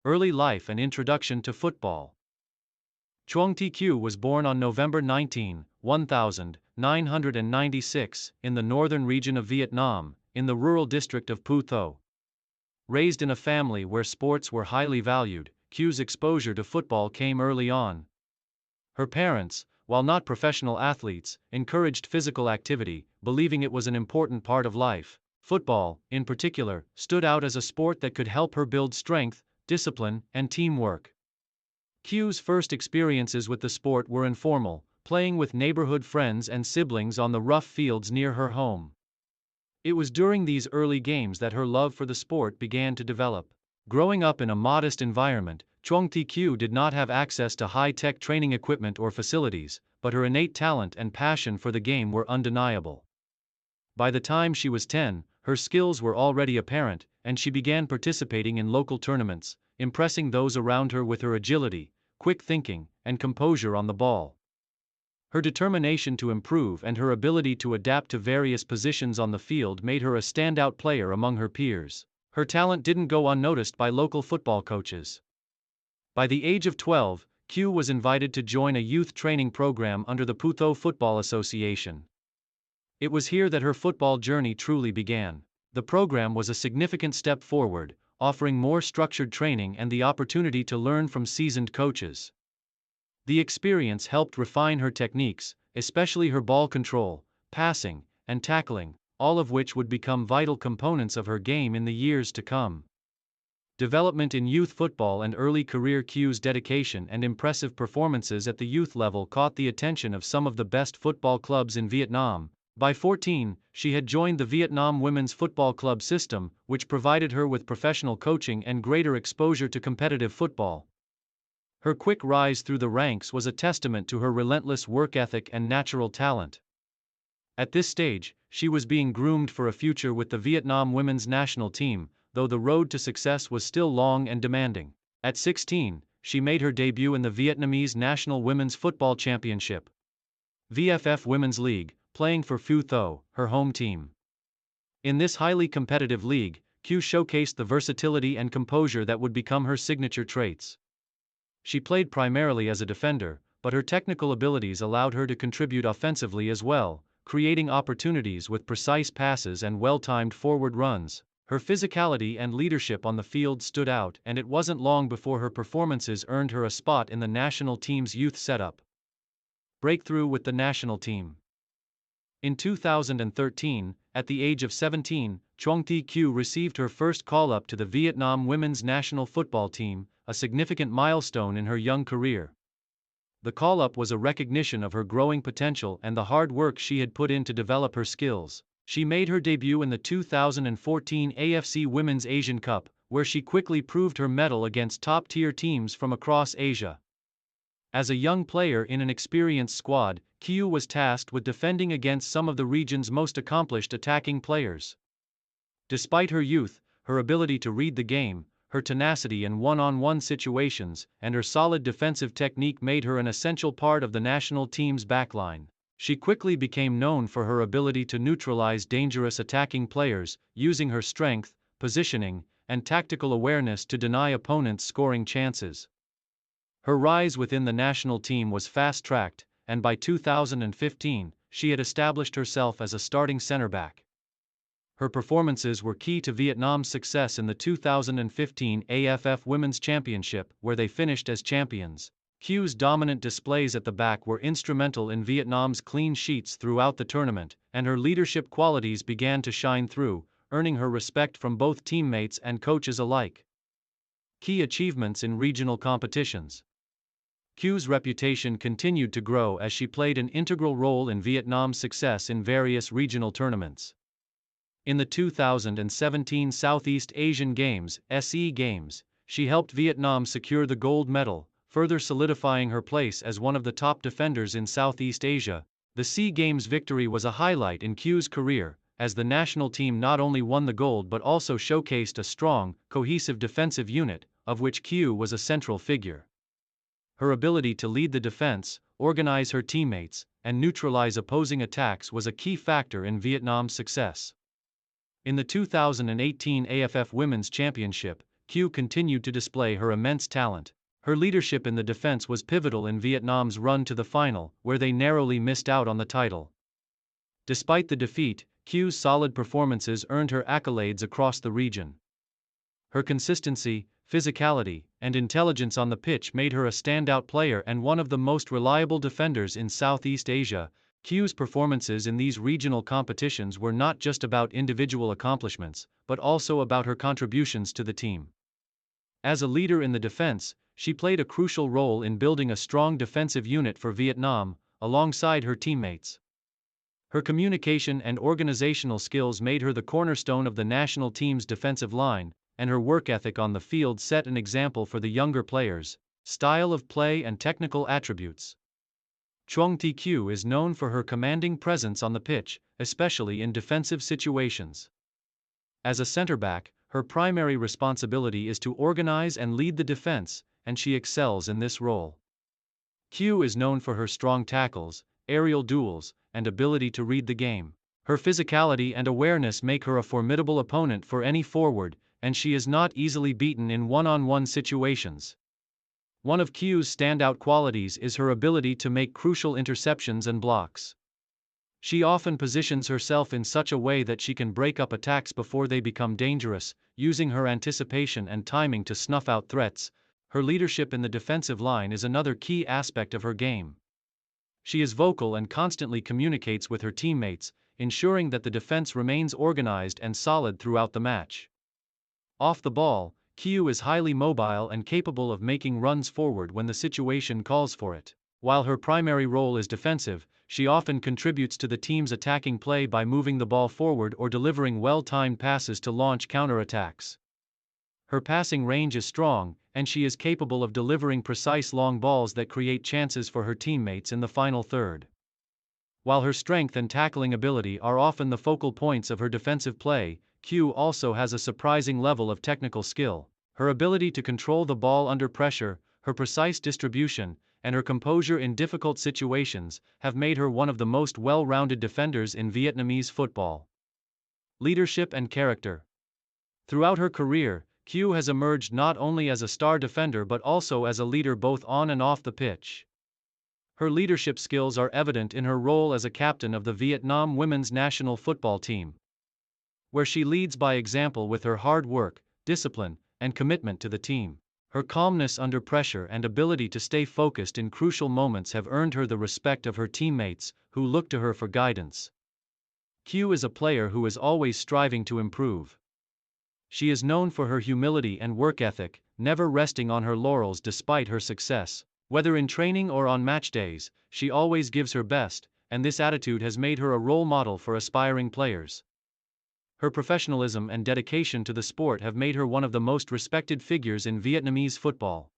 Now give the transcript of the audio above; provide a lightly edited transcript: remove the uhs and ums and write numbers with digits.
Early life and introduction to football. Chương Thị Kiều was born on November 19, 1996, in the northern region of Vietnam, in the rural district of Phu Tho. Raised in a family where sports were highly valued, Kiew's exposure to football came early on. Her parents, while not professional athletes, encouraged physical activity, believing it was an important part of life. Football, in particular, stood out as a sport that could help her build strength, discipline, and teamwork. Kiew's first experiences with the sport were informal, playing with neighborhood friends and siblings on the rough fields near her home. It was during these early games that her love for the sport began to develop. Growing up in a modest environment, Chương Thị Kiều did not have access to high-tech training equipment or facilities, but her innate talent and passion for the game were undeniable. By the time she was 10, her skills were already apparent, and she began participating in local tournaments, impressing those around her with her agility, quick thinking, and composure on the ball. Her determination to improve and her ability to adapt to various positions on the field made her a standout player among her peers. Her talent didn't go unnoticed by local football coaches. By the age of 12, Kieu was invited to join a youth training program under the Phu Tho Football Association. It was here that her football journey truly began. The program was a significant step forward, offering more structured training and the opportunity to learn from seasoned coaches. The experience helped refine her techniques, especially her ball control, passing, and tackling, all of which would become vital components of her game in the years to come. Development in youth football and early career. Kieu's dedication and impressive performances at the youth level caught the attention of some of the best football clubs in Vietnam. By 14, she had joined the Vietnam Women's Football Club system, which provided her with professional coaching and greater exposure to competitive football. Her quick rise through the ranks was a testament to her relentless work ethic and natural talent. At this stage, she was being groomed for a future with the Vietnam women's national team, though the road to success was still long and demanding. At 16, she made her debut in the Vietnamese National Women's Football Championship, VFF Women's League, playing for Phu Tho, her home team. In this highly competitive league, Kieu showcased the versatility and composure that would become her signature traits. She played primarily as a defender, but her technical abilities allowed her to contribute offensively as well, creating opportunities with precise passes and well-timed forward runs. Her physicality and leadership on the field stood out, and it wasn't long before her performances earned her a spot in the national team's youth setup. Breakthrough with the national team. In 2013, at the age of 17, Chương Thị Kiều received her first call-up to the Vietnam women's national football team, a significant milestone in her young career. The call-up was a recognition of her growing potential and the hard work she had put in to develop her skills. She made her debut in the 2014 AFC Women's Asian Cup, where she quickly proved her mettle against top-tier teams from across Asia. As a young player in an experienced squad, Kieu was tasked with defending against some of the region's most accomplished attacking players. Despite her youth, her ability to read the game, her tenacity in one-on-one situations, and her solid defensive technique made her an essential part of the national team's backline. She quickly became known for her ability to neutralize dangerous attacking players, using her strength, positioning, and tactical awareness to deny opponents scoring chances. Her rise within the national team was fast-tracked, and by 2015, she had established herself as a starting center back. Her performances were key to Vietnam's success in the 2015 AFF Women's Championship, where they finished as champions. Kieu's dominant displays at the back were instrumental in Vietnam's clean sheets throughout the tournament, and her leadership qualities began to shine through, earning her respect from both teammates and coaches alike. Key achievements in regional competitions. Kieu's reputation continued to grow as she played an integral role in Vietnam's success in various regional tournaments. In the 2017 Southeast Asian Games (SEA Games), she helped Vietnam secure the gold medal, further solidifying her place as one of the top defenders in Southeast Asia. The SEA Games victory was a highlight in Kieu's career, as the national team not only won the gold but also showcased a strong, cohesive defensive unit, of which Kieu was a central figure. Her ability to lead the defense, organize her teammates, and neutralize opposing attacks was a key factor in Vietnam's success. In the 2018 AFF Women's Championship, Kiều continued to display her immense talent. Her leadership in the defense was pivotal in Vietnam's run to the final, where they narrowly missed out on the title. Despite the defeat, Kiew's solid performances earned her accolades across the region. Her consistency, physicality, and intelligence on the pitch made her a standout player and one of the most reliable defenders in Southeast Asia. Kiew's performances in these regional competitions were not just about individual accomplishments, but also about her contributions to the team. As a leader in the defense, she played a crucial role in building a strong defensive unit for Vietnam, alongside her teammates. Her communication and organizational skills made her the cornerstone of the national team's defensive line, and her work ethic on the field set an example for the younger players. Style of play and technical attributes. Chương Thị Kiều is known for her commanding presence on the pitch, especially in defensive situations. As a center back, her primary responsibility is to organize and lead the defense, and she excels in this role. Kiều is known for her strong tackles, aerial duels, and ability to read the game. Her physicality and awareness make her a formidable opponent for any forward, and she is not easily beaten in one-on-one situations. One of Kiew's standout qualities is her ability to make crucial interceptions and blocks. She often positions herself in such a way that she can break up attacks before they become dangerous, using her anticipation and timing to snuff out threats. Her leadership in the defensive line is another key aspect of her game. She is vocal and constantly communicates with her teammates, ensuring that the defense remains organized and solid throughout the match. Off the ball, Kieu is highly mobile and capable of making runs forward when the situation calls for it. While her primary role is defensive, she often contributes to the team's attacking play by moving the ball forward or delivering well-timed passes to launch counterattacks. Her passing range is strong, and she is capable of delivering precise long balls that create chances for her teammates in the final third. While her strength and tackling ability are often the focal points of her defensive play, Kieu also has a surprising level of technical skill. Her ability to control the ball under pressure, her precise distribution, and her composure in difficult situations have made her one of the most well-rounded defenders in Vietnamese football. Leadership and character. Throughout her career, Kieu has emerged not only as a star defender but also as a leader both on and off the pitch. Her leadership skills are evident in her role as a captain of the Vietnam women's national football team, where she leads by example with her hard work, discipline, and commitment to the team. Her calmness under pressure and ability to stay focused in crucial moments have earned her the respect of her teammates, who look to her for guidance. Kieu is a player who is always striving to improve. She is known for her humility and work ethic, never resting on her laurels despite her success. Whether in training or on match days, she always gives her best, and this attitude has made her a role model for aspiring players. Her professionalism and dedication to the sport have made her one of the most respected figures in Vietnamese football.